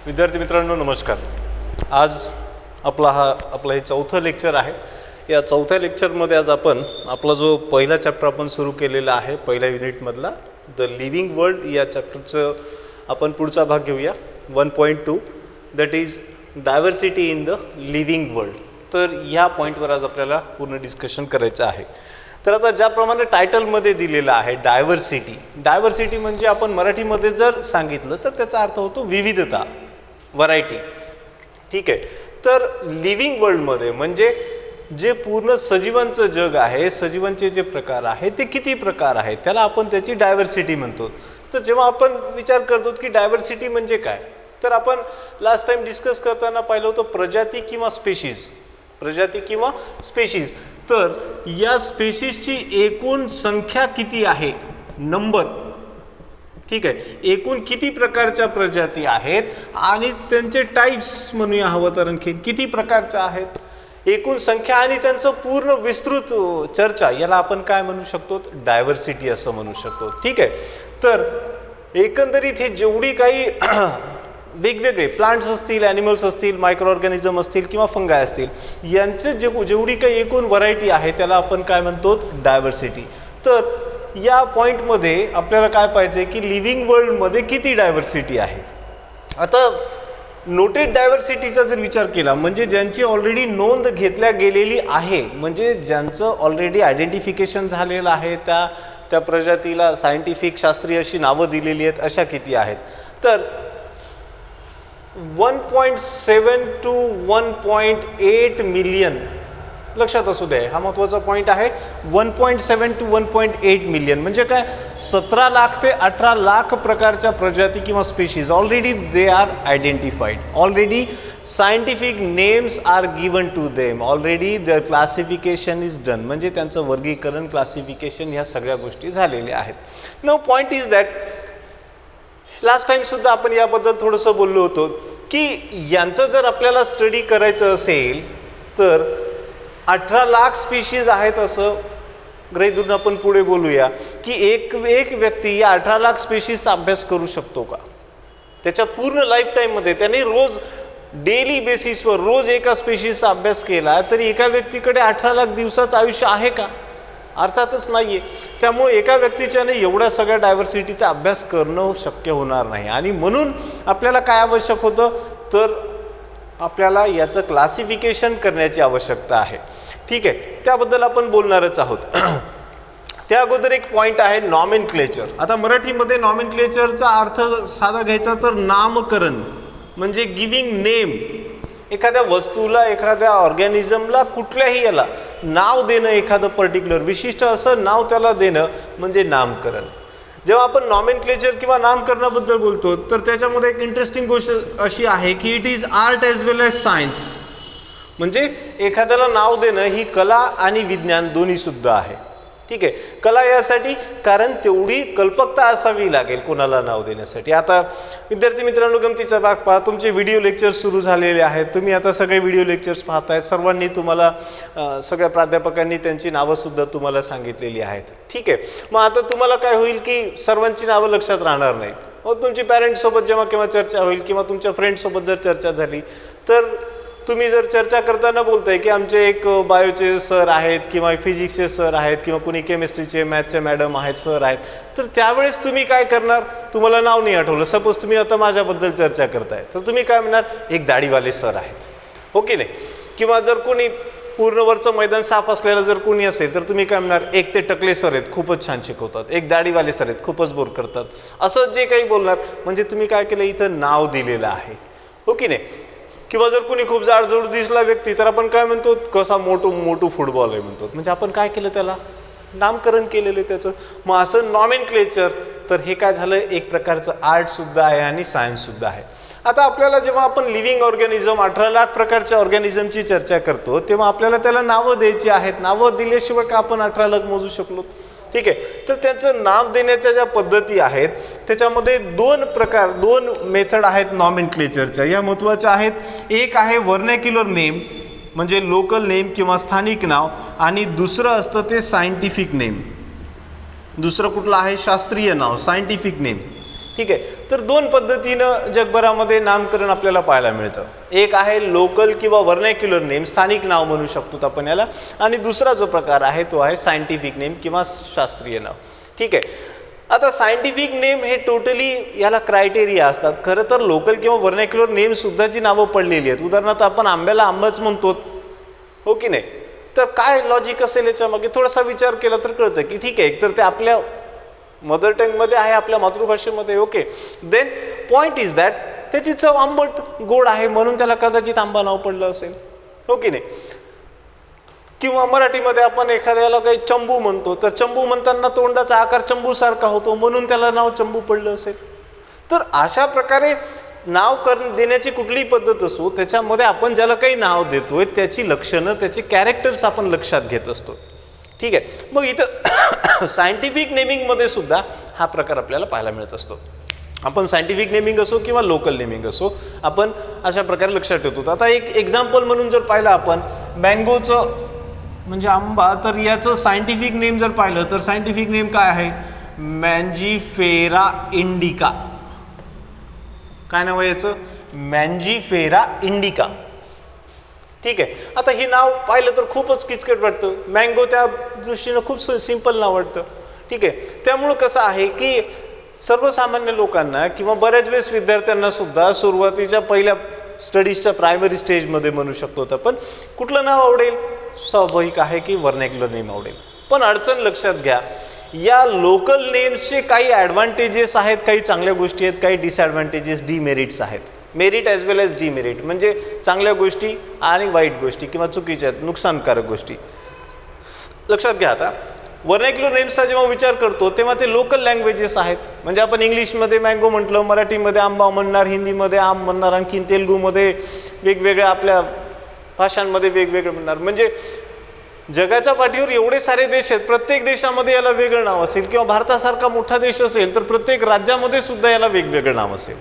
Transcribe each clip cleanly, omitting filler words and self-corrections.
विद्यार्थी मित्रांनो नमस्कार। आज आपला हे चौथं लेक्चर आहे। या चौथ्या लेक्चरमध्ये आज आपण आपला जो पहिला चॅप्टर आपण सुरू केलेला आहे पहिल्या युनिटमधला द लिव्हिंग वर्ल्ड या चॅप्टरचं आपण पुढचा भाग घेऊया 1.2 that is diversity in the living world. तर या पॉईंटवर आज आपल्याला पूर्ण डिस्कशन करायचं आहे। तर आता ज्याप्रमाणे टायटलमध्ये दिलेलं आहे डायव्हर्सिटी म्हणजे आपण मराठीमध्ये जर सांगितलं तर त्याचा अर्थ होतो विविधता, व्हरायटी। ठीक आहे। तर लिव्हिंग वर्ल्डमध्ये म्हणजे जे पूर्ण सजीवांचं जग आहे, सजीवांचे जे प्रकार आहेत ते किती प्रकार आहेत त्याला आपण त्याची डायव्हर्सिटी म्हणतो। तर जेव्हा आपण विचार करतो की डायव्हर्सिटी म्हणजे काय, तर आपण लास्ट टाइम डिस्कस करताना पाहिलं होतं प्रजाती किंवा स्पेशीज। तर या स्पेशीजची एकूण संख्या किती आहे, नंबर। ठीक आहे। एकूण किती प्रकारच्या प्रजाती आहेत आणि त्यांचे टाइप्स म्हणूया हवं तर आणखी किती प्रकारच्या आहेत, एकूण संख्या आणि त्यांचं पूर्ण विस्तृत चर्चा याला आपण काय म्हणू शकतो, डायव्हर्सिटी असं म्हणू शकतो। ठीक आहे। तर एकंदरीत हे जेवढी काही वेगवेगळे प्लांट्स असतील, ॲनिमल्स असतील, मायक्रो ऑर्गॅनिझम असतील किंवा फंगाय असतील, यांचे जेवढी काही एकूण व्हरायटी आहे त्याला आपण काय म्हणतो, डायव्हर्सिटी। तर या पॉईंटमध्ये आपल्याला काय पाहिजे की लिव्हिंग वर्ल्डमध्ये किती डायव्हर्सिटी आहे। आता नोटेड डायव्हर्सिटीचा जर विचार केला म्हणजे ज्यांची ऑलरेडी नोंद घेतल्या गेलेली आहे, म्हणजे ज्यांचं ऑलरेडी आयडेंटिफिकेशन झालेलं आहे, त्या प्रजातीला सायंटिफिक शास्त्रीय अशी नावं दिलेली आहेत, अशा किती आहेत, तर 1.7 to 1.8 मिलियन। लक्षात असू दे, हा महत्त्वाचा पॉईंट आहे। 1.7 to 1.8 मिलियन म्हणजे काय, 17 लाख ते 18 लाख प्रकारच्या प्रजाती किंवा species already they are identified, already scientific names are given to them, already the classification is done, म्हणजे त्यांचं वर्गीकरण, क्लासिफिकेशन ह्या सगळ्या गोष्टी झालेल्या आहेत। Now point is that last time सुद्धा आपण याबद्दल थोडंसं बोललो होतो की यांचं जर आपल्याला स्टडी करायचं असेल तर 18 लाख स्पीशीज आहेत असं गृहीत धरून आपण पुढे बोलूया की एक व्यक्ती या 18 लाख स्पीशीजचा अभ्यास करू शकतो का त्याच्या पूर्ण लाईफ टाईममध्ये। त्याने रोज डेली बेसिसवर रोज एका स्पीशीजचा अभ्यास केला तरी एका व्यक्तीकडे 18 लाख दिवसाचं आयुष्य आहे का, अर्थातच नाही आहे। त्यामुळे एका व्यक्तीच्याने एवढ्या सगळ्या डायव्हर्सिटीचा अभ्यास करणं शक्य होणार नाही आणि म्हणून आपल्याला काय आवश्यक होतं, तर आपल्याला याचं क्लासिफिकेशन करण्याची आवश्यकता आहे। ठीक आहे, त्याबद्दल आपण बोलणारच आहोत। त्या अगोदर एक पॉईंट आहे नॉमेनक्लेचर। आता मराठीमध्ये नॉमेनक्लेचरचा अर्थ साधा घ्यायचा तर नामकरण म्हणजे गिव्हिंग नेम, एखाद्या वस्तूला, एखाद्या ऑर्गॅनिझमला, कुठल्याही याला नाव देणं, एखादं पर्टिक्युलर विशिष्ट असं नाव त्याला देणं म्हणजे नामकरण। जेव्हा आपण नॉमेनक्लेचर किंवा नामकरणाबद्दल बोलतो तर त्याच्यामध्ये एक इंटरेस्टिंग गोष्ट अशी आहे की it is art as well as science, म्हणजे एखाद्याला नाव देणं ही कला आणि विज्ञान दोन्ही सुद्धा आहे। ठीक आहे, कला यासाठी कारण तेवढी कल्पकता असावी लागेल कोणाला नाव देण्यासाठी। आता विद्यार्थी मित्रांनो गमतीचा भाग पहा, तुमचे व्हिडिओ लेक्चर्स सुरू झालेले आहेत, तुम्ही आता सगळे व्हिडिओ लेक्चर्स पाहताय, सर्वांनी तुम्हाला सगळ्या प्राध्यापकांनी त्यांची नावंसुद्धा तुम्हाला सांगितलेली आहेत। ठीक आहे, मग आता तुम्हाला काय होईल की सर्वांची नावं लक्षात राहणार नाहीत। मग तुमची पॅरेंट्ससोबत जेव्हा केव्हा चर्चा होईल किंवा तुमच्या फ्रेंड्ससोबत जर चर्चा झाली तर तुम्ही जर चर्चा करताना बोलताय की आमचे एक बायोचे सर आहेत किंवा फिजिक्सचे सर आहेत किंवा कुणी केमिस्ट्रीचे, मॅथचे मॅडम आहेत, सर आहेत, तर त्यावेळेस तुम्ही काय करणार, तुम्हाला नाव नाही आठवलं, सपोज तुम्ही आता माझ्याबद्दल चर्चा करताय तर तुम्ही काय म्हणणार, एक दाढीवाले सर आहेत, हो की नाही। किंवा जर कोणी पूर्णवरचं मैदान साफ असलेलं जर कोणी असेल तर तुम्ही काय म्हणणार, एक ते टकले सर आहेत, खूपच छान शिकवतात, एक दाढीवाले सर आहेत, खूपच बोर करतात, असं जे काही बोलणार म्हणजे तुम्ही काय केलं, इथं नाव दिलेलं आहे, हो की नाही। किंवा जर कोणी खूप जाडजूड दिसला व्यक्ती तर आपण काय म्हणतो, कसा मोठू फुटबॉल आहे म्हणतो, म्हणजे आपण काय केलं, त्याला नामकरण केलेलं आहे त्याचं। मग असं नॉमेनक्लेचर, तर हे काय झालं, एक प्रकारचं आर्ट सुद्धा आहे आणि सायन्स सुद्धा आहे। आता आपल्याला जेव्हा आपण लिव्हिंग ऑर्गॅनिझम 18 लाख प्रकारच्या ऑर्गॅनिझमची चर्चा करतो तेव्हा आपल्याला त्याला नावं द्यायची आहेत, नावं दिल्याशिवाय का आपण 18 लाख मोजू शकलो। ठीक आहे, तर त्याचं नाव देण्याच्या ज्या पद्धती आहेत त्याच्यामध्ये दोन मेथड आहेत नॉमेनक्लेचरच्या, या महत्त्वाच्या आहेत। एक आहे व्हर्नॅक्युलर नेम म्हणजे लोकल नेम किंवा स्थानिक नाव, आणि दुसरं असतं ते सायंटिफिक नेम। दुसरं कुठलं आहे, शास्त्रीय नाव, सायंटिफिक नेम। ठीक आहे. तर दोन पद्धतीनं जगभरामध्ये नामकरण आपल्याला पाहायला मिळतं. एक आहे लोकल किंवा व्हर्नॅक्युलर नेम, स्थानिक नाव म्हणू शकतो आपण याला, आणि दुसरा जो प्रकार आहे तो आहे सायंटिफिक नेम किंवा शास्त्रीय नाव. ठीक आहे. आता सायंटिफिक नेम हे टोटली याला क्रायटेरिया असतात. खरं तर लोकल किंवा व्हर्नॅक्युलर नेम सुद्धा जी नावं पडलेली आहेत, उदाहरणार्थ आपण आंब्याला आंबाच म्हणतो, हो की नाही, तर काय लॉजिक असेल याच्यामागे थोडासा विचार केला तर कळतं की ठीक आहे, एकतर ते आपल्या मदर टंगमध्ये आहे, आपल्या मातृभाषेमध्ये, okay. Then point is that त्याची चव आंबट गोड आहे म्हणून त्याला कदाचित आंबा नाव पडलं असेल, हो की नाही. किंवा मराठीमध्ये आपण एखाद्याला काही चंबू म्हणतो, तर चंबू म्हणताना तोंडाचा आकार चंबूसारखा होतो म्हणून त्याला नाव चंबू पडलं असेल. तर अशा प्रकारे नाव देण्याची कुठलीही पद्धत असो, त्याच्यामध्ये आपण ज्याला काही नाव देतोय त्याची लक्षणं, त्याचे कॅरेक्टर्स आपण लक्षात घेत असतो. ठीक आहे. मग इथं सायंटिफिक नेमिंगमध्ये सुद्धा हा प्रकार आपल्याला पाहायला मिळत असतो. आपण सायंटिफिक नेमिंग असो किंवा लोकल नेमिंग असो, आपण अशा प्रकारे लक्षात ठेवतो. आता एक एक्झाम्पल म्हणून जर पाहिलं आपण मँगोचं म्हणजे आंबा, तर याचं सायंटिफिक नेम जर पाहिलं तर सायंटिफिक नेम काय आहे, मँजिफेरा इंडिका. काय नाव आहे याचं, मँजिफेरा इंडिका. ठीक आहे. आता हे नाव पाहिलं तर खूपच किचकट वाटतं, मँगो त्या दृष्टीनं खूप सिंपल नाव वाटतं. ठीक आहे. त्यामुळं कसं आहे की सर्वसामान्य लोकांना किंवा बऱ्याच वेळेस विद्यार्थ्यांना सुद्धा सुरुवातीच्या पहिल्या स्टडीजच्या प्रायमरी स्टेजमध्ये म्हणू शकतो आपण कुठलं नाव आवडेल, स्वाभाविक आहे की व्हर्नॅक्युलर नेम आवडेल. पण अडचण लक्षात घ्या, या लोकल नेम्सचे काही ॲडव्हान्टेजेस आहेत, काही चांगल्या गोष्टी आहेत, काही डिसॲडव्हान्टेजेस, डिमेरिट्स आहेत. मेरिट ॲज वेल ॲज डिमेरिट, म्हणजे चांगल्या गोष्टी आणि वाईट गोष्टी किंवा चुकीच्या आहेत, नुकसानकारक गोष्टी लक्षात घ्या. आता व्हर्नॅक्युलर नेम्सचा जेव्हा विचार करतो तेव्हा ते लोकल लँग्वेजेस आहेत. म्हणजे आपण इंग्लिशमध्ये मँगो म्हटलं, मराठीमध्ये आंबा म्हणणार, हिंदीमध्ये आम म्हणणार, आणखीन तेलुगूमध्ये वेगवेगळ्या आपल्या भाषांमध्ये वेगवेगळे म्हणणार. म्हणजे जगाच्या पाठीवर एवढे सारे देश आहेत, प्रत्येक देशामध्ये याला वेगळं नाव असेल, किंवा भारतासारखा मोठा देश असेल तर प्रत्येक राज्यामध्ये सुद्धा याला वेगवेगळं नाव असेल.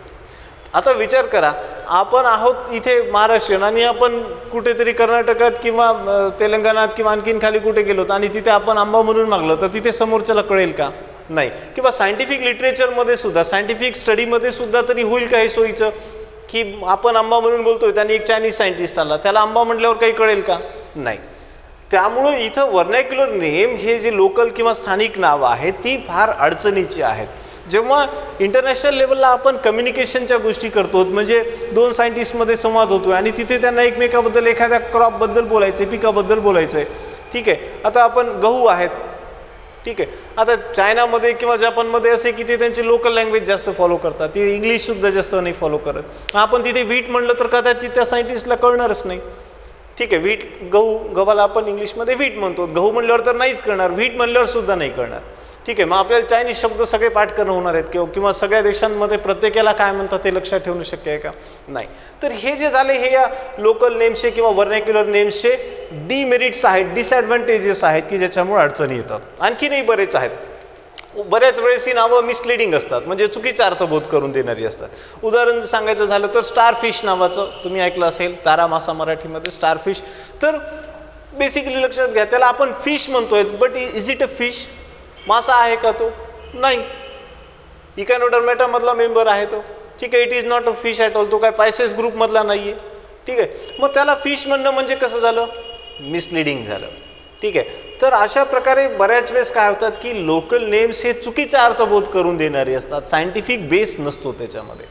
आता विचार करा, आपण आहोत इथे महाराष्ट्रीयन आणि आपण कुठेतरी कर्नाटकात किंवा तेलंगणात किंवा आणखीन खाली कुठे गेलो आणि तिथे आपण आंबा म्हणून मागलं तर तिथे समोरच्याला कळेल का, नाही. किंवा सायंटिफिक लिटरेचरमध्ये सुद्धा, सायंटिफिक स्टडीमध्ये सुद्धा तरी होईल का हे सोयीचं की आपण आंबा म्हणून बोलतोय, त्यांनी एक चायनीज सायंटिस्ट आला, त्याला आंबा म्हटल्यावर काही कळेल का, नाही. त्यामुळं इथं व्हर्नॅक्युलर नेम हे जे लोकल किंवा स्थानिक नावं आहेत ती फार अडचणीची आहेत. जेव्हा इंटरनॅशनल लेवलला आपण कम्युनिकेशनच्या गोष्टी करतो, म्हणजे दोन सायंटिस्टमध्ये संवाद होतोय आणि तिथे त्यांना एकमेकाबद्दल, एखाद्या क्रॉपबद्दल बोलायचं आहे, पिकाबद्दल बोलायचं आहे. ठीक आहे. आता आपण गहू आहेत, ठीक आहे. आता चायनामध्ये किंवा जपानमध्ये असे की ते त्यांची लोकल लँग्वेज जास्त फॉलो करतात, ते इंग्लिशसुद्धा जास्त नाही फॉलो करत. आपण तिथे व्हीट म्हणलं तर कदाचित त्या सायंटिस्टला कळणारच नाही. ठीक आहे. व्हीट, गव्हाला आपण इंग्लिशमध्ये व्हीट म्हणतो, गहू म्हणल्यावर तर नाहीच कळणार, व्हीट म्हणल्यावर सुद्धा नाही कळणार. ठीक आहे. मग आपल्याला चायनीज शब्द सगळे पाठ करणं होणार आहेत किंवा सगळ्या देशांमध्ये प्रत्येकाला काय म्हणतात ते लक्षात ठेवणं शक्य आहे का, नाही. तर हे जे झाले हे या लोकल नेम्सचे किंवा व्हर्नॅक्युलर नेम्सचे डिमेरिट्स आहेत, डिसॲडव्हान्टेजेस आहेत की ज्याच्यामुळे अडचणी येतात. आणखीनही बरेच आहेत. बऱ्याच वेळेस ही नावं मिसलिडिंग असतात, म्हणजे चुकीचा अर्थबोध करून देणारी असतात. उदाहरण सांगायचं झालं तर स्टारफिश नावाचं तुम्ही ऐकलं असेल, तारा मासा मराठीमध्ये स्टारफिश. तर बेसिकली लक्षात घ्या, त्याला आपण फिश म्हणतोय, but is it a fish, मासा आहे का तो, नाही. इकॅनोडर्मेटामधला मेंबर आहे तो, ठीक आहे. It is not a fish at all, तो काय पायसेस ग्रुपमधला नाही आहे, ठीक आहे. मग त्याला फिश म्हणणं म्हणजे कसं झालं, मिसलिडिंग झालं, ठीक आहे. तर अशा प्रकारे बऱ्याच वेळेस काय होतात की लोकल नेम्स हे चुकीचा अर्थबोध करून देणारे असतात, सायंटिफिक बेस नसतो त्याच्यामध्ये,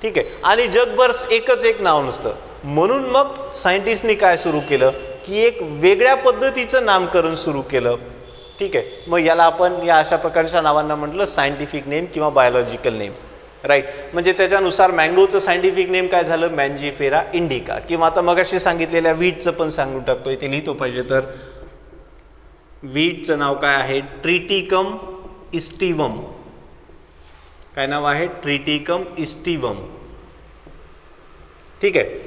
ठीक आहे. आणि जगभर एकच एक नाव नसतं, म्हणून मग सायंटिस्टनी काय सुरू केलं की एक वेगळ्या पद्धतीचं नामकरण सुरू केलं, ठीक आहे. मग याला आपण या अशा प्रकारच्या नावांना म्हटलं सायंटिफिक नेम किंवा बायोलॉजिकल नेम, राईट. म्हणजे त्याच्यानुसार मँगोचं सायंटिफिक नेम काय झालं, मँजिफेरा इंडिका. किंवा आता मगाशी सांगितलेल्या व्हीटचं पण सांगून टाकतो, इथे लिहितो पाहिजे तर. व्हीटचं नाव काय आहे, ट्रिटिकम इस्टिवम. काय नाव आहे, ट्रिटिकम इस्टिवम, ठीक आहे.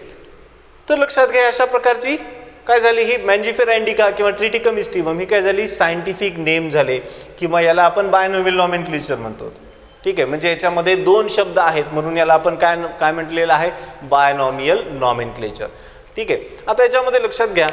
तर लक्षात घ्या, अशा प्रकारची काय झाली ही मँजिफेरा इंडिका किंवा ट्रिटिकम इस्टिवम ही काय झाली, सायंटिफिक नेम झाले, किंवा याला आपण बायनोमियल नॉमेनक्लेचर म्हणतो, ठीक आहे. म्हणजे याच्यामध्ये दोन शब्द आहेत म्हणून याला आपण काय म्हटलेलं आहे, बायनॉमियल नॉमेनक्लेचर, ठीक आहे. आता याच्यामध्ये लक्षात घ्या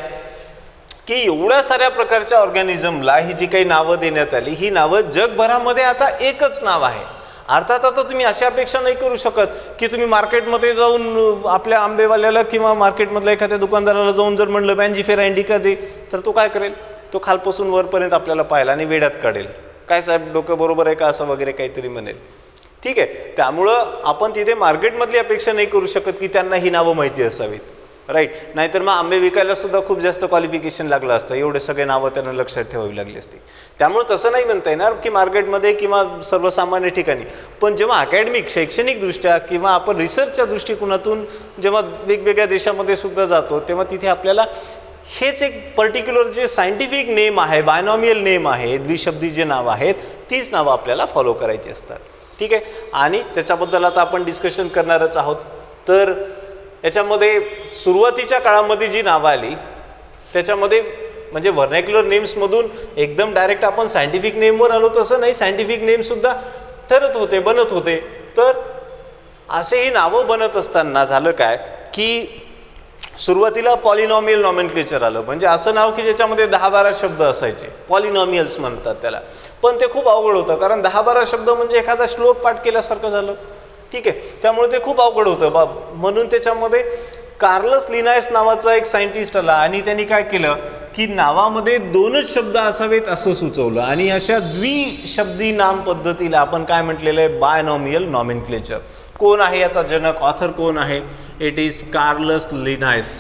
की एवढ्या साऱ्या प्रकारच्या ऑर्गॅनिझमला ही जी काही नावं देण्यात आली, ही नावं जगभरामध्ये आता एकच नाव आहे. अर्थात आता तुम्ही अशी अपेक्षा नाही करू शकत की तुम्ही मार्केटमध्ये जाऊन आपल्या आंबेवाल्याला किंवा मार्केटमधल्या एखाद्या दुकानदाराला जाऊन जर म्हणलं मँजीफेरा इंडिका दे, तर तो काय करेल, तो खालपासून वरपर्यंत आपल्याला पाहिला आणि वेड्यात काढेल, काय साहेब डोकं बरोबर आहे का असं वगैरे काहीतरी म्हणेल. ठीक आहे, त्यामुळं आपण तिथे मार्केटमधली अपेक्षा नाही करू शकत की त्यांना ही नावं माहिती असावीत, राईट. नाहीतर मग आंबे विकायला सुद्धा खूप जास्त क्वालिफिकेशन लागलं असतं, एवढे सगळे नावं त्यांना लक्षात ठेवावी लागली असती. त्यामुळे तसं नाही म्हणता येणार की मार्केटमध्ये किंवा सर्वसामान्य ठिकाणी, पण जेव्हा अकॅडमिक शैक्षणिकदृष्ट्या किंवा आपण रिसर्चच्या दृष्टिकोनातून जेव्हा वेगवेगळ्या देशामध्ये सुद्धा जातो, तेव्हा तिथे आपल्याला हेच एक पर्टिक्युलर जे सायंटिफिक नेम आहे, बायनॉमियल नेम आहे, द्विशब्दी जे नावं आहेत, तीच नावं आपल्याला फॉलो करायची असतात. ठीक आहे, आणि त्याच्याबद्दल आता आपण डिस्कशन करणारच आहोत. तर याच्यामध्ये सुरुवातीच्या काळामध्ये जी नावं आली त्याच्यामध्ये म्हणजे व्हर्नॅक्युलर नेम्समधून एकदम डायरेक्ट आपण सायंटिफिक नेमवर आलो तसं नाही, सायंटिफिक नेमसुद्धा ठरत होते, बनत होते. तर असे ही नावं बनत असताना झालं काय की सुरुवातीला पॉलिनॉमियल नॉमेनक्लेचर आलं, म्हणजे असं नाव की ज्याच्यामध्ये 10-12 शब्द असायचे, पॉलिनॉमियल्स म्हणतात त्याला. पण ते खूप अवघड होतं, कारण 10-12 शब्द म्हणजे एखादा श्लोक पाठ केल्यासारखं झालं. ठीक आहे, त्यामुळे ते खूप अवघड होतं म्हणून त्याच्यामध्ये कार्लस लिनायस नावाचा एक सायंटिस्ट आला आणि त्यांनी काय केलं की नावामध्ये 2च शब्द असावेत असं सुचवलं, आणि अशा द्विशब्दी नाम पद्धतीला आपण काय म्हटलेलं आहे, बायनॉमियल नॉमेनक्लेचर. कोण आहे याचा जनक, ऑथर कोण आहे, it is Carolus Linnaeus.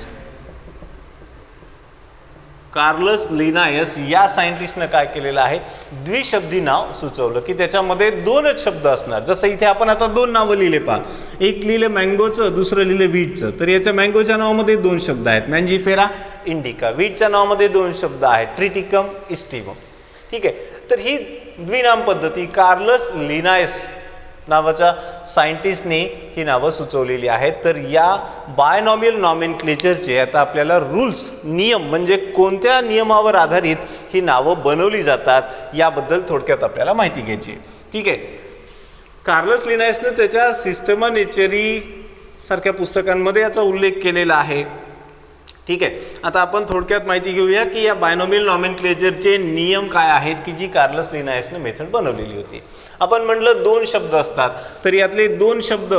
Carolus Linnaeus या सायंटिस्टनं काय केलेलं आहे, द्विशब्दी नाव सुचवलं की त्याच्यामध्ये 2च शब्द असणार. जसं इथे आपण आता 2 नावं लिहिले पहा, एक लिहिलं मँगोचं, दुसरं लिहिलं वीटचं. तर याच्या मँगोच्या नावामध्ये 2 शब्द आहेत, मँजीफेरा इंडिका. वीटच्या नावामध्ये 2 शब्द आहेत, ट्रिटिकम इस्टिमम. ठीक आहे, तर ही द्विनाम पद्धती कार्लस लिनायस नावाच्या सायंटिस्टने ही नावं सुचवलेली आहेत. तर या बायनॉमियल नॉमेनक्लेचरचे आता आपल्याला रूल्स, नियम म्हणजे कोणत्या नियमावर आधारित ही नावं बनवली जातात याबद्दल थोडक्यात आपल्याला माहिती घ्यायची. ठीक आहे, कार्लस लिनायसने त्याच्या सिस्टमा नेचरी सारख्या पुस्तकांमध्ये याचा उल्लेख केलेला आहे. ठीक आहे, आता आपण थोडक्यात माहिती घेऊया की या बायनॉमियल नॉमेनक्लेचरचे नियम काय आहेत की जी कार्लस लिनायसने मेथड बनवलेली होती. आपण म्हटलं 2 शब्द असतात, तर यातले 2 शब्द,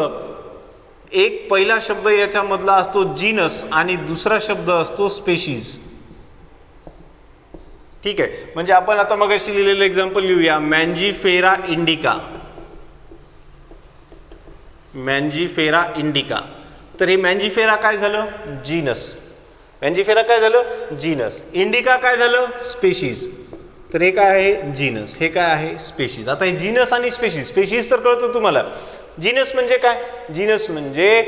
एक पहिला शब्द याच्यामधला असतो जीनस आणि दुसरा शब्द असतो स्पेशीज. ठीक आहे, म्हणजे आपण आता मगाशी लिहिलेलं एक्झाम्पल लिहूया, मँजीफेरा इंडिका. मँजीफेरा इंडिका, तर हे मँजीफेरा काय झालं, जीनस. मँजीफेरा काय झालं, जीनस. इंडिका काय झालं, स्पेशीज. तर हे काय आहे, जीनस. हे काय आहे, स्पेशीज. आता हे जीनस आणि स्पेशीज, स्पेशीज तर कळतं तुम्हाला. जीनस म्हणजे काय, जीनस म्हणजे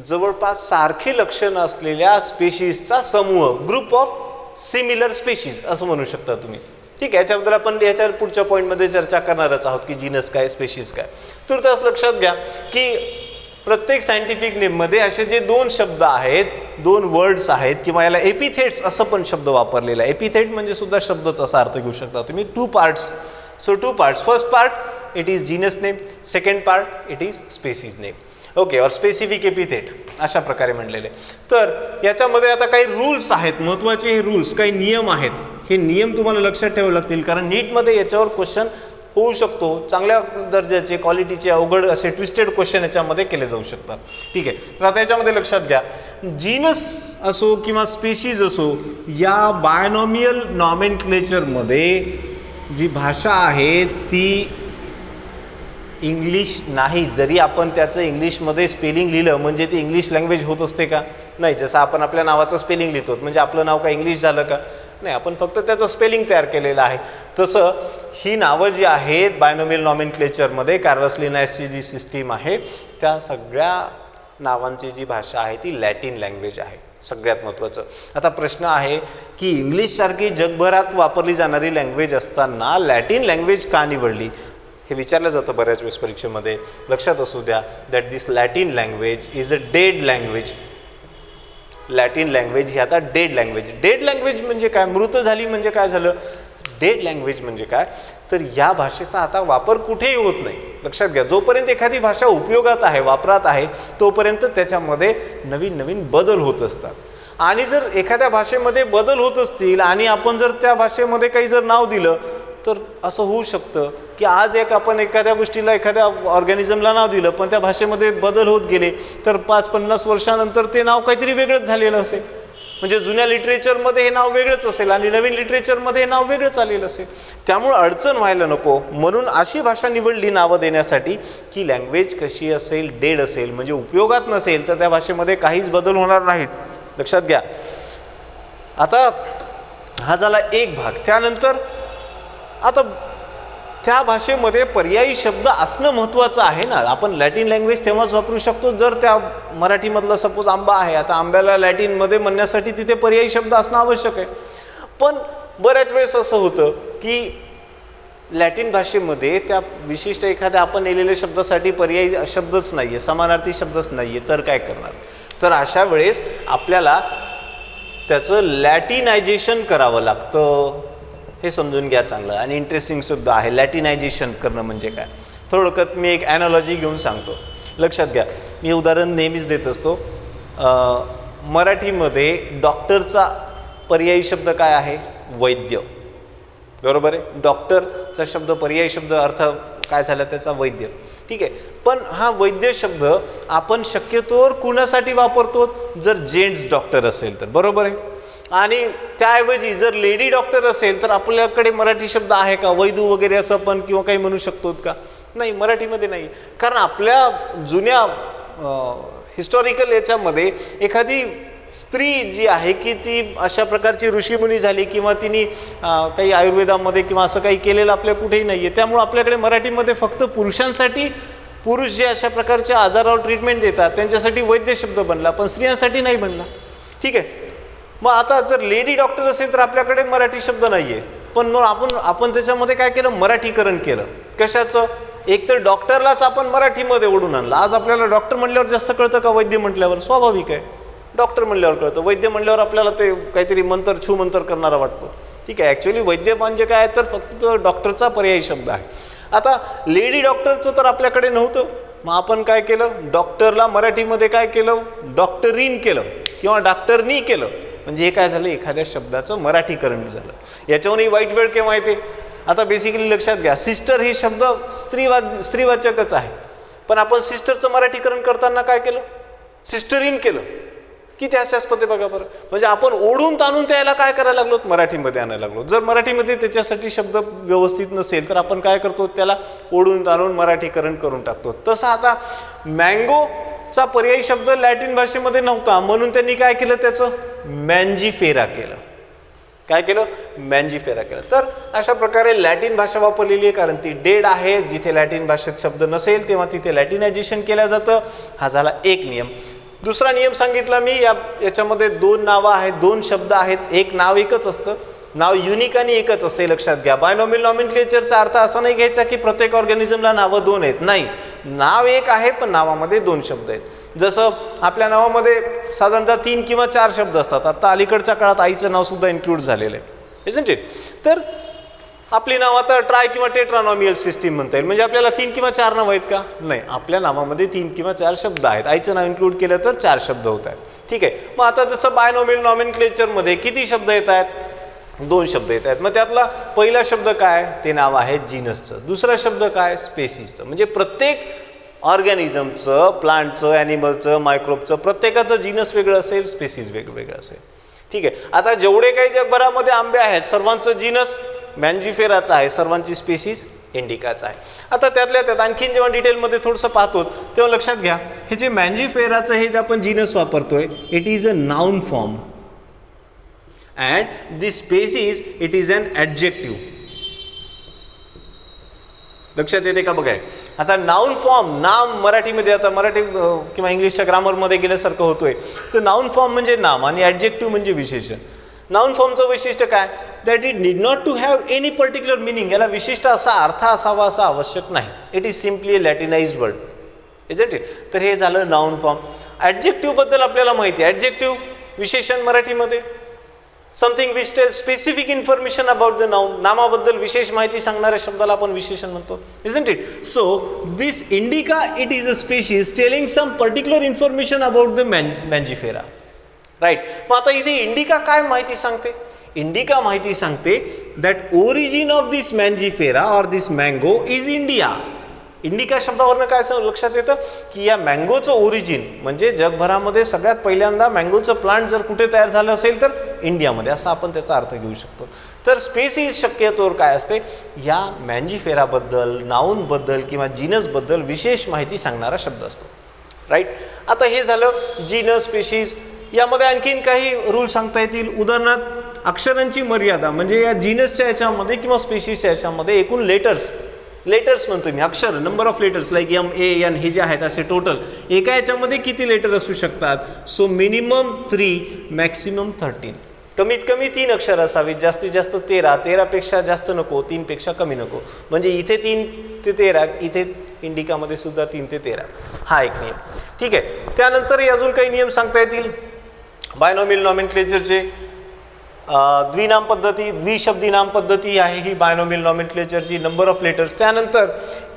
जवळपास सारखे लक्षण असलेल्या स्पेशीजचा समूह, ग्रुप ऑफ सिमिलर स्पेशीज असं म्हणू शकता तुम्ही. ठीक आहे, याच्याबद्दल आपण याच्या पुढच्या पॉईंटमध्ये चर्चा करणारच आहोत की जीनस काय, स्पेशीज काय. तर त्यास लक्षात घ्या की प्रत्येक सायंटिफिक नेममध्ये असे जे 2 शब्द आहेत, 2 वर्ड्स आहेत, किंवा याला एपिथेट्स असं पण शब्द वापरलेला आहे. एपिथेट म्हणजे सुद्धा शब्दच असा अर्थ घेऊ शकता तुम्ही. 2 parts. So 2 parts. First part it is genus name, second part it is species name. Okay, और स्पेसिफिक एपिथेट अशा प्रकारे म्हणलेले. तर याच्यामध्ये आता काही रूल्स आहेत, महत्त्वाचे हे रूल्स, काही नियम आहेत. हे नियम तुम्हाला लक्षात ठेवावे लागतील, कारण नीटमध्ये याच्यावर क्वेश्चन होऊ शकतो. चांगल्या दर्जाचे, क्वालिटीचे, अवघड असे ट्विस्टेड क्वेश्चन याच्यामध्ये केले जाऊ शकतात. ठीक आहे, तर आता याच्यामध्ये लक्षात घ्या, जीनस असो किंवा स्पेशीज असो, या बायनॉमियल नॉमेनक्लेचरमध्ये जी भाषा आहे ती इंग्लिश नाही. जरी आपण त्याचं इंग्लिशमध्ये स्पेलिंग लिहिलं म्हणजे ती इंग्लिश लँग्वेज होत असते का, नाही. जसं आपण आपल्या नावाचं स्पेलिंग लिहितो म्हणजे आपलं नाव का इंग्लिश झालं का, नाही. आपण फक्त त्याचं स्पेलिंग तयार केलेलं आहे. तसं ही नावं जी आहेत बायनॉमियल नॉमेनक्लेचरमध्ये, कार्लस लिनायसची जी सिस्टीम आहे, त्या सगळ्या नावांची जी भाषा आहे ती लॅटिन लँग्वेज आहे. सगळ्यात महत्त्वाचं. आता प्रश्न आहे की इंग्लिशसारखी जगभरात वापरली जाणारी लँग्वेज असताना लॅटिन लँग्वेज का निवडली, हे विचारलं जातं बऱ्याच वेळेस परीक्षेमध्ये. लक्षात असू द्या that this Latin language is a dead language. Latin language ही आता डेड लँग्वेज. डेड लँग्वेज म्हणजे काय, मृत झाली म्हणजे काय झालं. डेड लँग्वेज म्हणजे काय, तर या भाषेचा आता वापर कुठेही होत नाही. लक्षात घ्या, जोपर्यंत एखादी भाषा उपयोगात आहे, वापरात आहे, तोपर्यंत त्याच्यामध्ये नवीन नवीन बदल होत असतात. आणि जर एखाद्या भाषेमध्ये बदल होत असतील आणि आपण जर त्या भाषेमध्ये काही जर नाव दिलं तर असं होऊ शकतं की आज एक आपण एखाद्या गोष्टीला एखाद्या ऑर्गॅनिझमला नाव दिलं पण त्या भाषेमध्ये बदल होत गेले तर 5-50 वर्षानंतर ते नाव काहीतरी वेगळंच झालेलं असेल. म्हणजे जुन्या लिटरेचरमध्ये हे नाव वेगळंच असेल आणि नवीन लिटरेचरमध्ये हे नाव वेगळंच आलेलं असेल. त्यामुळं अडचण व्हायला नको म्हणून अशी भाषा निवडली नावं देण्यासाठी की लँग्वेज कशी असेल, डेड असेल, म्हणजे उपयोगात नसेल तर त्या भाषेमध्ये काहीच बदल होणार नाहीत. लक्षात घ्या. आता हा झाला एक भाग. त्यानंतर आता त्या भाषेमध्ये पर्यायी शब्द असणं महत्त्वाचं आहे ना. आपण लॅटिन लँग्वेज तेव्हाच वापरू शकतो जर त्या मराठीमधला सपोज आंबा आहे, आता आंब्याला लॅटिनमध्ये म्हणण्यासाठी तिथे पर्यायी शब्द असणं आवश्यक आहे. पण बऱ्याच वेळेस असं होतं की लॅटिन भाषेमध्ये त्या विशिष्ट एखाद्या आपण नेलेल्या शब्दासाठी पर्यायी शब्दच नाही आहे, समानार्थी शब्दच नाही आहे, तर काय करणार. तर अशा वेळेस आपल्याला त्याचं लॅटिनायझेशन करावं लागतं. हे समजून घ्या चांगलं आणि इंटरेस्टिंगसुद्धा आहे. लॅटिनायझेशन करणं म्हणजे काय. थोडक्यात मी एक ॲनॉलॉजी घेऊन सांगतो. लक्षात घ्या. मी उदाहरण नेहमीच देत असतो. मराठीमध्ये डॉक्टरचा पर्यायी शब्द काय आहे? वैद्य. बरोबर आहे. डॉक्टरचा शब्द पर्यायी शब्द अर्थ काय झाला त्याचा? वैद्य. ठीक आहे. पण हा वैद्य शब्द आपण शक्यतोवर कुणासाठी वापरतो? जर जेंट्स डॉक्टर असेल तर. बरोबर आहे. आणि त्याऐवजी जर लेडी डॉक्टर असेल तर आपल्याकडे मराठी शब्द आहे का? वैदू वगैरे असं पण किंवा काही म्हणू शकतो का? नाही, मराठीमध्ये नाही. कारण आपल्या जुन्या हिस्टॉरिकल याच्यामध्ये एखादी स्त्री जी आहे की ती अशा प्रकारची ऋषीमुनी झाली किंवा तिने काही आयुर्वेदामध्ये किंवा असं काही केलेलं आपल्या कुठेही नाही आहे. त्यामुळं आपल्याकडे मराठीमध्ये फक्त पुरुषांसाठी, पुरुष जे अशा प्रकारच्या आजारावर ट्रीटमेंट देतात त्यांच्यासाठी वैद्य शब्द बनला, पण स्त्रियांसाठी नाही बनला. ठीक आहे. मग आता जर लेडी डॉक्टर असेल तर आपल्याकडे मराठी शब्द नाही आहे. पण मग आपण त्याच्यामध्ये काय केलं? मराठीकरण केलं. कशाचं? एक तर डॉक्टरलाच आपण मराठीमध्ये ओढून आणलं. आज आपल्याला डॉक्टर म्हणल्यावर जास्त कळतं का वैद्य म्हटल्यावर? स्वाभाविक आहे. डॉक्टर म्हणल्यावर कळतं. वैद्य म्हणल्यावर आपल्याला ते काहीतरी मंत्र छूमंत्र करणारा वाटतो. ठीक आहे. ॲक्च्युली वैद्य म्हणजे काय तर फक्त डॉक्टरचा पर्यायी शब्द आहे. आता लेडी डॉक्टरचं तर आपल्याकडे नव्हतं. मग आपण काय केलं? डॉक्टरला मराठीमध्ये काय केलं? डॉक्टरीन केलं किंवा डॉक्टरनी केलं. म्हणजे हे काय झालं? एखाद्या शब्दाचं मराठीकरण झालं. याच्यावरही वाईट वेळ केव्हा येते? आता बेसिकली लक्षात घ्या. सिस्टर हे शब्द स्त्रीवाचकच आहे. पण आपण सिस्टरचं मराठीकरण करताना काय केलं? सिस्टरीन केलं. किती हास्यास्पद आहे बघा बरं. म्हणजे आपण ओढून ताणून त्याला काय करायला लागलो? मराठीमध्ये आणायला लागलो. जर मराठीमध्ये त्याच्यासाठी शब्द व्यवस्थित नसेल तर आपण काय करतो? त्याला ओढून ताणून मराठीकरण करून टाकतो. तसं आता मँगोचा पर्यायी शब्द लॅटिन भाषेमध्ये नव्हता म्हणून त्यांनी काय केलं? त्याचं मँजीफेरा केलं. काय केलं? मँजीफेरा केलं. तर अशा प्रकारे लॅटिन भाषा वापरलेली आहे कारण ती डेड आहे. जिथे लॅटिन भाषेत शब्द नसेल तेव्हा तिथे लॅटिनायझेशन केलं जातं. हा झाला एक नियम. दुसरा नियम सांगितला मी. याच्यामध्ये दोन नावं आहेत, दोन शब्द आहेत. एक नाव एकच असतं. नाव युनिक आणि एकच असते. लक्षात घ्या. बायनॉमियल नॉमेनक्लेचरचा अर्थ असा नाही घ्यायचा की प्रत्येक ऑर्गॅनिझमला नावं दोन आहेत. नाही, नाव एक आहे पण नावामध्ये दोन शब्द आहेत. जसं आपल्या नावामध्ये साधारणतः 3 किंवा 4 शब्द असतात. आता अलीकडच्या काळात आईचं नाव सुद्धा इन्क्लूड झालेलं आहे. Isn't it? तर आपली नाव आता ट्राय किंवा टेट्रानॉमियल सिस्टीम म्हणता येईल. म्हणजे आपल्याला 3 किंवा 4 नावं आहेत का? नाही, आपल्या नावामध्ये 3 किंवा 4 शब्द आहेत. आईचं नाव इन्क्लूड केलं तर 4 शब्द होत आहेत. ठीक आहे. मग आता जसं बायनॉमियल नॉमेनक्लेचरमध्ये किती शब्द येत आहेत? 2 शब्द येत आहेत. मग त्यातला पहिला शब्द काय? ते नाव आहे जीनसचं. दुसरा शब्द काय? स्पेसिसचं. म्हणजे प्रत्येक ऑर्गॅनिझमचं, प्लांटचं, ॲनिमलचं, मायक्रोबचं प्रत्येकाचं जीनस वेगळं असेल, स्पेसिस वेगवेगळं असेल. ठीक आहे. आता जेवढे काही जगभरामध्ये आंबे आहेत सर्वांचं जीनस मँजीफेराचं आहे, सर्वांची स्पेसिस इंडिकाचं आहे. आता त्यातल्या त्यात आणखीन जेव्हा डिटेलमध्ये थोडंसं पाहतो तेव्हा लक्षात घ्या हे जे मँजीफेराचं हे जे आपण जीनस वापरतोय it is a noun form and this species it is an adjective. लक्षात येते का? बघाय आता नाउन फॉर्म, नाम मराठीमध्ये आता मराठी किंवा इंग्लिशच्या ग्रामरमध्ये गेल्यासारखं होतोय. तर नाउन फॉर्म म्हणजे नाम आणि ॲडजेक्टिव्ह म्हणजे विशेषण. नाउन फॉर्मचं वैशिष्ट्य काय? That it need not to have any particular meaning. याला विशिष्ट असा अर्थ असावा असं आवश्यक नाही. It is simply a Latinised word. Isn't it? तर हे झालं नाउन फॉर्म. ॲडजेक्टिव्ह बद्दल आपल्याला माहिती आहे. ॲडजेक्टिव्ह विशेषण मराठीमध्ये something which tell specific information about the noun. नामाबद्दल विशेष माहिती सांगणाऱ्या शब्दाला आपण विशेषण म्हणतो. Isn't it? So this indica it is a species telling some particular information about the Mangifera. Right. मग आता इथे इंडिका काय माहिती सांगते? इंडिका माहिती सांगते that origin of this Mangifera or this mango is India. Indica शब्दावरनं काय लक्षात येतं की या मँगोचं ओरिजिन म्हणजे जगभरामध्ये सगळ्यात पहिल्यांदा मँगोचं प्लांट जर कुठे तयार झालं असेल तर इंडियामध्ये, असा आपण त्याचा अर्थ घेऊ शकतो. तर स्पेसिस शक्यतोवर काय असते, या मँजीफेराबद्दल, नाऊनबद्दल किंवा जीनसबद्दल विशेष माहिती सांगणारा शब्द असतो. राईट. आता हे झालं जीनस, स्पेसिस. यामध्ये आणखीन काही रूल सांगता येतील. उदाहरणार्थ अक्षरांची मर्यादा, म्हणजे या जीनसच्या याच्यामध्ये किंवा स्पेसिसच्या याच्यामध्ये एकूण लेटर्स म्हणतो मी, अक्षर, number of letters like MAN हे जे आहेत असे टोटल एका याच्यामध्ये किती लेटर असू शकतात. So minimum 3, maximum 13. कमीत कमी 3 अक्षर असावीत, जास्तीत जास्त 13. 13पेक्षा जास्त नको, 3पेक्षा कमी नको. म्हणजे इथे 3 ते 13, इथे इंडिकामध्ये सुद्धा 3 ते 13 हा एक नियम. ठीक आहे. त्यानंतर अजून काही नियम सांगता येतील. बायनॉमियल नॉमेनक्लेचरचे द्विनाम पद्धती, द्विशब्दी नाम पद्धती आहे ही बायनॉमियल नॉमेनक्लेचरची. Number of letters. त्यानंतर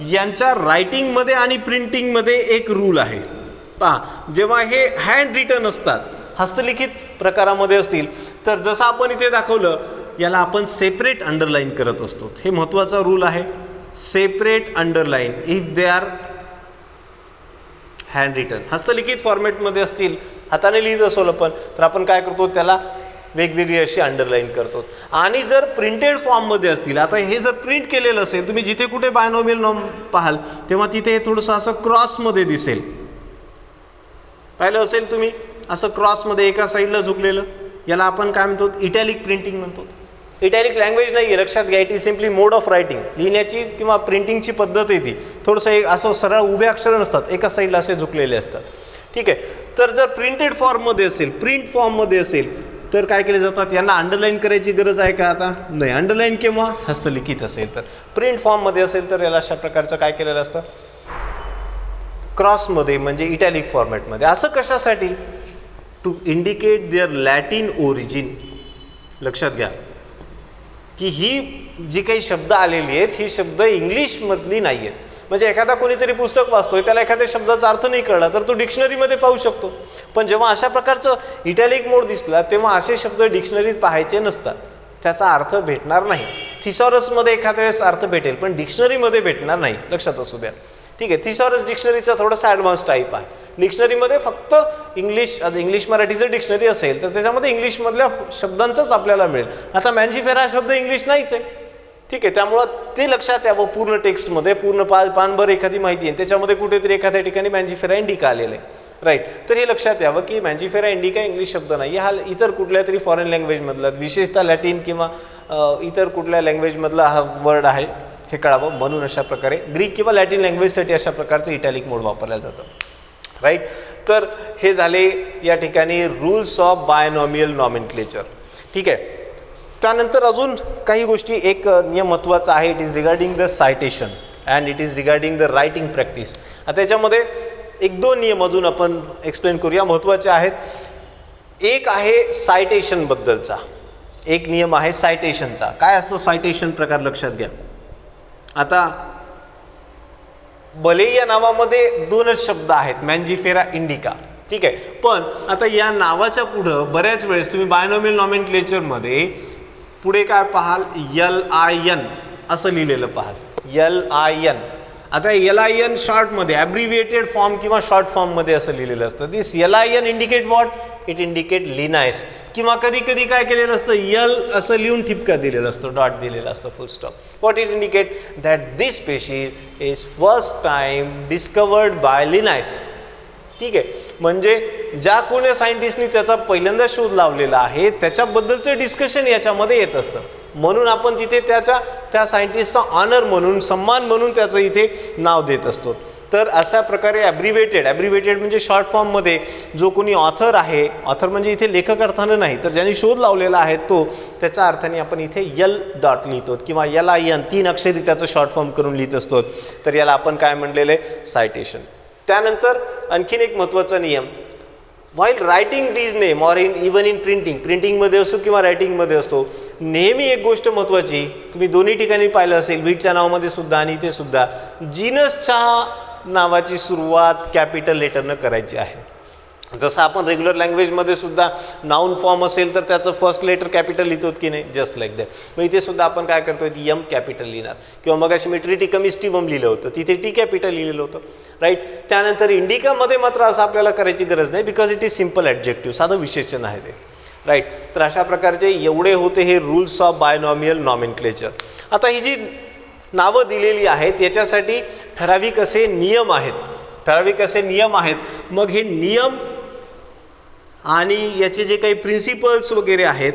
यांच्या रायटिंगमध्ये आणि प्रिंटिंगमध्ये एक रूल आहे. पहा, जेव्हा हे हँड रिटन असतात, हस्तलिखित प्रकारामध्ये असतील, तर जसं आपण इथे दाखवलं याला आपण सेपरेट अंडरलाईन करत असतो. हे महत्त्वाचा रूल आहे. Separate underline if they are handwritten. हस्तलिखित फॉर्मॅटमध्ये असतील, हाताने लिहित असलो पण, तर आपण काय करतो, त्याला वेगवेगळी अशी अंडरलाईन करतो. आणि जर प्रिंटेड फॉर्ममध्ये असतील, आता हे जर प्रिंट केलेलं असेल, तुम्ही जिथे कुठे बायनॉमियल नॉम पाहाल तेव्हा तिथे थोडंसं असं क्रॉसमध्ये दिसेल. पाहिलं असेल तुम्ही, असं क्रॉसमध्ये एका साईडला झुकलेलं, याला आपण काय म्हणतो, इटॅलिक प्रिंटिंग म्हणतो. इटॅलिक लँग्वेज नाही आहे, लक्षात घ्या. It is simply mode of writing. लिहिण्याची किंवा प्रिंटिंगची पद्धत आहे ती. थोडंसं एक असं सरळ उभे अक्षर नसतात, एका साईडला असे झुकलेले असतात. ठीक आहे. तर जर प्रिंटेड फॉर्ममध्ये असेल, प्रिंट फॉर्ममध्ये असेल, तर काय केले जातात, यांना अंडरलाईन करायची गरज आहे का आता? नाही. अंडरलाईन केव्हा? हस्तलिखित असेल तर. प्रिंट फॉर्ममध्ये असेल तर याला अशा प्रकारचं काय केलेलं असतं, क्रॉसमध्ये, म्हणजे इटॅलिक फॉर्मॅटमध्ये. असं कशासाठी? To indicate their Latin origin. लक्षात घ्या की ही जी काही शब्द आलेली आहेत ही शब्द इंग्लिशमधली नाही आहेत. म्हणजे एखादा कोणीतरी पुस्तक वाचतोय, त्याला एखाद्या शब्दाचा अर्थ नाही कळला तर तो डिक्शनरीमध्ये पाहू शकतो. पण जेव्हा अशा प्रकारचं इटॅलिक मोड दिसला तेव्हा असे शब्द डिक्शनरीत पाहायचे नसतात, त्याचा अर्थ भेटणार नाही. थिसॉरसमध्ये एखाद्या वेळेस अर्थ भेटेल पण डिक्शनरीमध्ये भेटणार नाही, लक्षात असू द्या. ठीक आहे. थिसॉरस डिक्शनरीचा थोडासा ॲडव्हान्स टाईप आहे. डिक्शनरीमध्ये फक्त इंग्लिश मराठीचं डिक्शनरी असेल तर त्याच्यामध्ये इंग्लिशमधल्या शब्दांचंच आपल्याला मिळेल. आता मँजीफेरा हा शब्द इंग्लिश नाहीच आहे. ठीक आहे. त्यामुळं ते लक्षात यावं. पूर्ण टेक्स्टमध्ये पूर्ण पानभर एखादी माहिती आहे, त्याच्यामध्ये कुठेतरी एखाद्या ठिकाणी मँजीफेरा इंडिका आलेलं आहे. राईट. तर हे लक्षात यावं की मँजीफेरा इंडिका इंग्लिश शब्द नाही, हा इतर कुठल्या तरी फॉरेन लँग्वेजमधला, विशेषतः लॅटिन किंवा इतर कुठल्या लँग्वेजमधला हा वर्ड आहे हे कळावं. म्हणून अशा प्रकारे ग्रीक किंवा लॅटिन लँग्वेजसाठी अशा प्रकारचं इटॅलिक मोड वापरलं जातं. राईट. तर हे झाले या ठिकाणी रूल्स ऑफ बायनॉमियल नॉमेनक्लेचर. ठीक आहे. त्यानंतर अजून काही गोष्टी, एक नियम महत्त्वाचा आहे. It is regarding the citation and it is regarding the writing practice. आता त्याच्यामध्ये 1-2 नियम अजून आपण एक्सप्लेन करूया, महत्त्वाचे आहेत. एक आहे सायटेशनबद्दलचा, एक नियम आहे सायटेशनचा. काय असतं सायटेशन प्रकार, लक्षात घ्या. आता भले या नावामध्ये 2च शब्द आहेत, मँजीफेरा, इंडिका. ठीक आहे. पण आता या नावाच्या पुढं बऱ्याच वेळेस तुम्ही बायनॉमियल नॉमेनक्लेचरमध्ये पुढे काय पाहाल, LIN असं लिहिलेलं पाहाल, LIN. आता LIN शॉर्टमध्ये ॲब्रिव्हिएटेड फॉर्म किंवा शॉर्ट फॉर्ममध्ये असं लिहिलेलं असतं. दिस LIN indicate what? It indicate लिनायस. किंवा कधी कधी काय केलेलं असतं, यल असं लिहून ठिपका दिलेलं असतं, डॉट दिलेला असतो, फुल stop. What it indicate? That this species is first time discovered by लिनायस. ठीक आहे. म्हणजे ज्या कोणी सायंटिस्टनी त्याचा पहिल्यांदा शोध लावलेला आहे त्याच्याबद्दलचं डिस्कशन याच्यामध्ये येत असतं. म्हणून आपण तिथे त्या सायंटिस्टचा ऑनर म्हणून, सन्मान म्हणून त्याचं इथे नाव देत असतो. तर अशा प्रकारे ॲब्रिव्हिएटेड म्हणजे शॉर्ट फॉर्ममध्ये जो कोणी ऑथर आहे, ऑथर म्हणजे इथे लेखक अर्थानं नाही तर ज्यांनी शोध लावलेला आहे तो, त्याच्या अर्थाने आपण इथे यल डॉट लिहितो किंवा LIN 3 अक्षरी त्याचं शॉर्ट फॉर्म करून लिहित असतो. तर याला आपण काय म्हणलेलं आहे, सायटेशन. त्यानंतर आणखीन एक महत्त्वाचा नियम, while writing these name or even in प्रिंटिंगमध्ये असो किंवा रायटिंगमध्ये असतो, नेहमी एक गोष्ट महत्त्वाची, तुम्ही दोन्ही ठिकाणी पाहिलं असेल, वीटच्या नावामध्ये सुद्धा आणि इथे सुद्धा, जीनसच्या नावाची सुरुवात कॅपिटल लेटरनं करायची आहे. जसं आपण रेग्युलर लँग्वेजमध्ये सुद्धा नाऊन फॉर्म असेल तर त्याचं फर्स्ट लेटर कॅपिटल लिहितो की नाही, जस्ट लाईक दॅट. मग इथे सुद्धा आपण काय करतोय, यम कॅपिटल लिहिणार. किंवा मग अशी मी ट्रिटिकमिस्टिवम लिहिलं होतं, तिथे टी कॅपिटल लिहिलेलं होतं, राईट. त्यानंतर इंडिकामध्ये मात्र असं आपल्याला करायची गरज नाही, because it is simple adjective, साधं विशेषण आहे ते, राईट. तर अशा प्रकारचे एवढे होते हे रूल्स ऑफ बायनॉमियल नॉमेनक्लेचर. आता ही जी नावं दिलेली आहेत याच्यासाठी ठराविक असे नियम आहेत. मग हे नियम आणि याचे जे काही प्रिन्सिपल्स वगैरे आहेत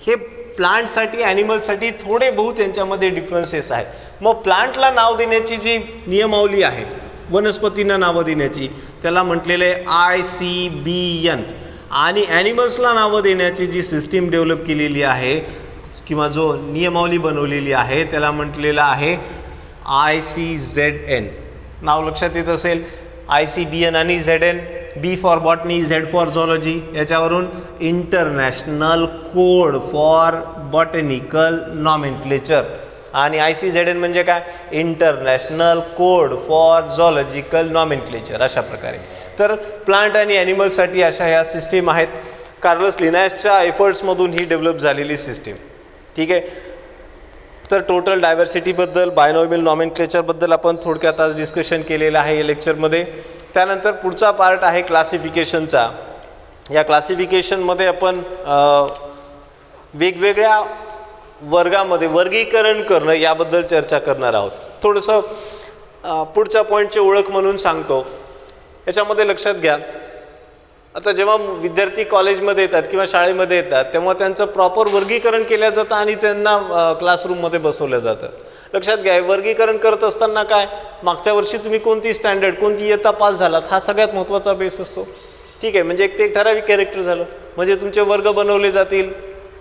हे प्लांटसाठी ॲनिमलसाठी थोडे बहुत यांच्यामध्ये डिफरन्सेस आहेत. मग प्लांटला नाव देण्याची जी नियमावली आहे, वनस्पतींना नावं देण्याची, त्याला म्हटलेलं आहे ICBN. आणि ॲनिमल्सला नावं देण्याची जी सिस्टीम डेव्हलप केलेली आहे किंवा जो नियमावली बनवलेली आहे त्याला म्हटलेलं आहे ICZN. नाव लक्षात येत असेल, ICBN आणि ZN. B for botany, Z for zoology, याच्यावरून international code for botanical nomenclature. आणि ICZN म्हणजे काय, international code for zoological nomenclature. अशा प्रकारे तर प्लांट आणि ॲनिमलसाठी अशा ह्या सिस्टीम आहेत. कार्लस लिनायसच्या एफर्ट्समधून ही डेव्हलप झालेली सिस्टीम. ठीक आहे. तर टोटल डायव्हर्सिटीबद्दल, बायनॉमियल नॉमेनक्लेचरबद्दल आपण थोडक्यात आज डिस्कशन केलेलं आहे या लेक्चरमध्ये. त्यानंतर पुढचा पार्ट आहे क्लासिफिकेशनचा. या क्लासिफिकेशनमध्ये आपण वेगवेगळ्या वर्गामध्ये वर्गीकरण करणं याबद्दल चर्चा करणार आहोत. थोडंसं पुढच्या पॉईंटची ओळख म्हणून सांगतो. याच्यामध्ये लक्षात घ्या, आता जेव्हा विद्यार्थी कॉलेजमध्ये येतात किंवा शाळेमध्ये येतात तेव्हा त्यांचं प्रॉपर वर्गीकरण केलं जातं आणि त्यांना क्लासरूममध्ये बसवलं जातं. लक्षात घ्या, वर्गीकरण करत असताना काय, मागच्या वर्षी तुम्ही कोणती स्टँडर्ड, कोणती इयत्ता पास झालात, हा सगळ्यात महत्त्वाचा बेस असतो. ठीक आहे. म्हणजे एक ते ठराविक कॅरेक्टर झालं. म्हणजे तुमचे वर्ग बनवले जातील.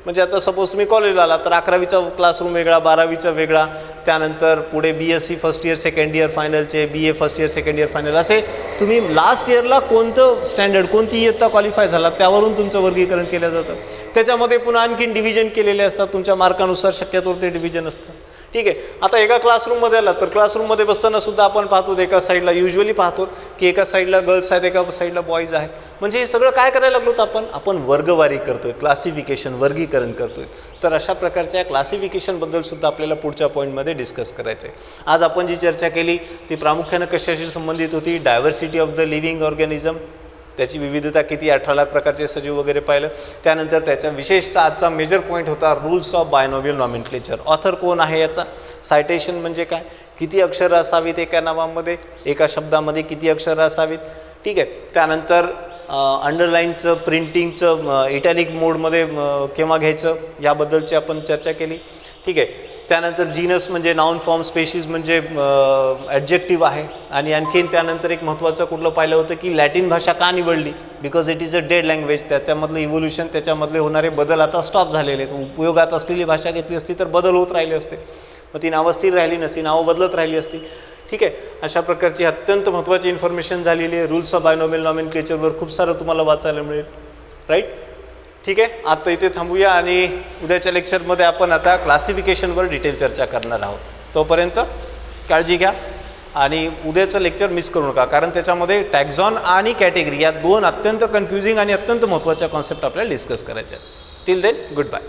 म्हणजे आता सपोज तुम्ही कॉलेजला आला तर 11वीचा क्लासरूम वेगळा, 12वीचा वेगळा, त्यानंतर पुढे BSc first year second year फायनलचे, BA first year second year final, असे तुम्ही लास्ट इयरला कोणतं स्टँडर्ड, कोणती इयत्ता क्वालिफाय झाला त्यावरून तुमचं वर्गीकरण केलं जातं. त्याच्यामध्ये पुन्हा आणखीन डिव्हिजन केलेले असतात, तुमच्या मार्कानुसार शक्यतो ते डिव्हिजन असतं. ठीक आहे. आता एका क्लासरूममध्ये आला तर क्लासरूममध्ये बसताना सुद्धा आपण पाहतो एका साईडला युजली पाहतो की एका साईडला गर्ल्स आहेत, एका साईडला बॉईज आहेत. म्हणजे हे सगळं काय करायला लागलो आपण वर्गवारी करतोय, क्लासिफिकेशन, वर्गीकरण करतोय. तर अशा प्रकारच्या क्लासिफिकेशनबद्दल सुद्धा आपल्याला पुढच्या पॉईंटमध्ये डिस्कस करायचं आहे. आज आपण जी चर्चा केली ती प्रामुख्यानं कशाशी संबंधित होती, diversity of the living organism, त्याची विविधता किती, 18 लाख प्रकारचे सजीव वगैरे पाहिलं. त्यानंतर त्याच्या विशेषतः आजचा मेजर पॉईंट होता rules of binomial nomenclature. Author कोण आहे याचा, सायटेशन म्हणजे काय, किती अक्षरं असावीत एका नावामध्ये, एका शब्दामध्ये किती अक्षरं असावीत. ठीक आहे. त्यानंतर अंडरलाईनचं, प्रिंटिंगचं, इटॅलिक मोडमध्ये केव्हा घ्यायचं याबद्दलची आपण चर्चा केली. ठीक आहे. त्यानंतर जीनस म्हणजे नाऊन फॉर्म, स्पेशीज म्हणजे ॲडजेक्टिव्ह आहे. आणि आणखीन त्यानंतर एक महत्त्वाचं कुठलं पाहिलं होतं की लॅटिन भाषा का निवडली, because it is a dead language. त्याच्यामधलं इव्होल्युशन, त्याच्यामधले होणारे बदल आता स्टॉप झालेले आहेत. उपयोगात असलेली भाषा घेतली असती तर बदल होत राहिले असते, मग ती नावं स्थिर राहिली नसती, नावं बदलत राहिली असती. ठीक आहे. अशा प्रकारची अत्यंत महत्त्वाची इन्फॉर्मेशन झालेली आहे. रूल्स ऑफ बायनॉमियल नॉमेनक्लेचरवर खूप सारं तुम्हाला वाचायला मिळेल, राईट. ठीक आहे. आता इथे थांबूया आणि उद्याच्या लेक्चरमध्ये आपण आता क्लासिफिकेशनवर डिटेल चर्चा करणार आहोत. तोपर्यंत काळजी घ्या आणि उद्याचं लेक्चर मिस करू नका, कारण त्याच्यामध्ये टॅक्झॉन आणि कॅटेगरी या दोन अत्यंत कन्फ्युजिंग आणि अत्यंत महत्त्वाच्या कॉन्सेप्ट आपल्याला डिस्कस करायच्या आहेत. Till then, good bye.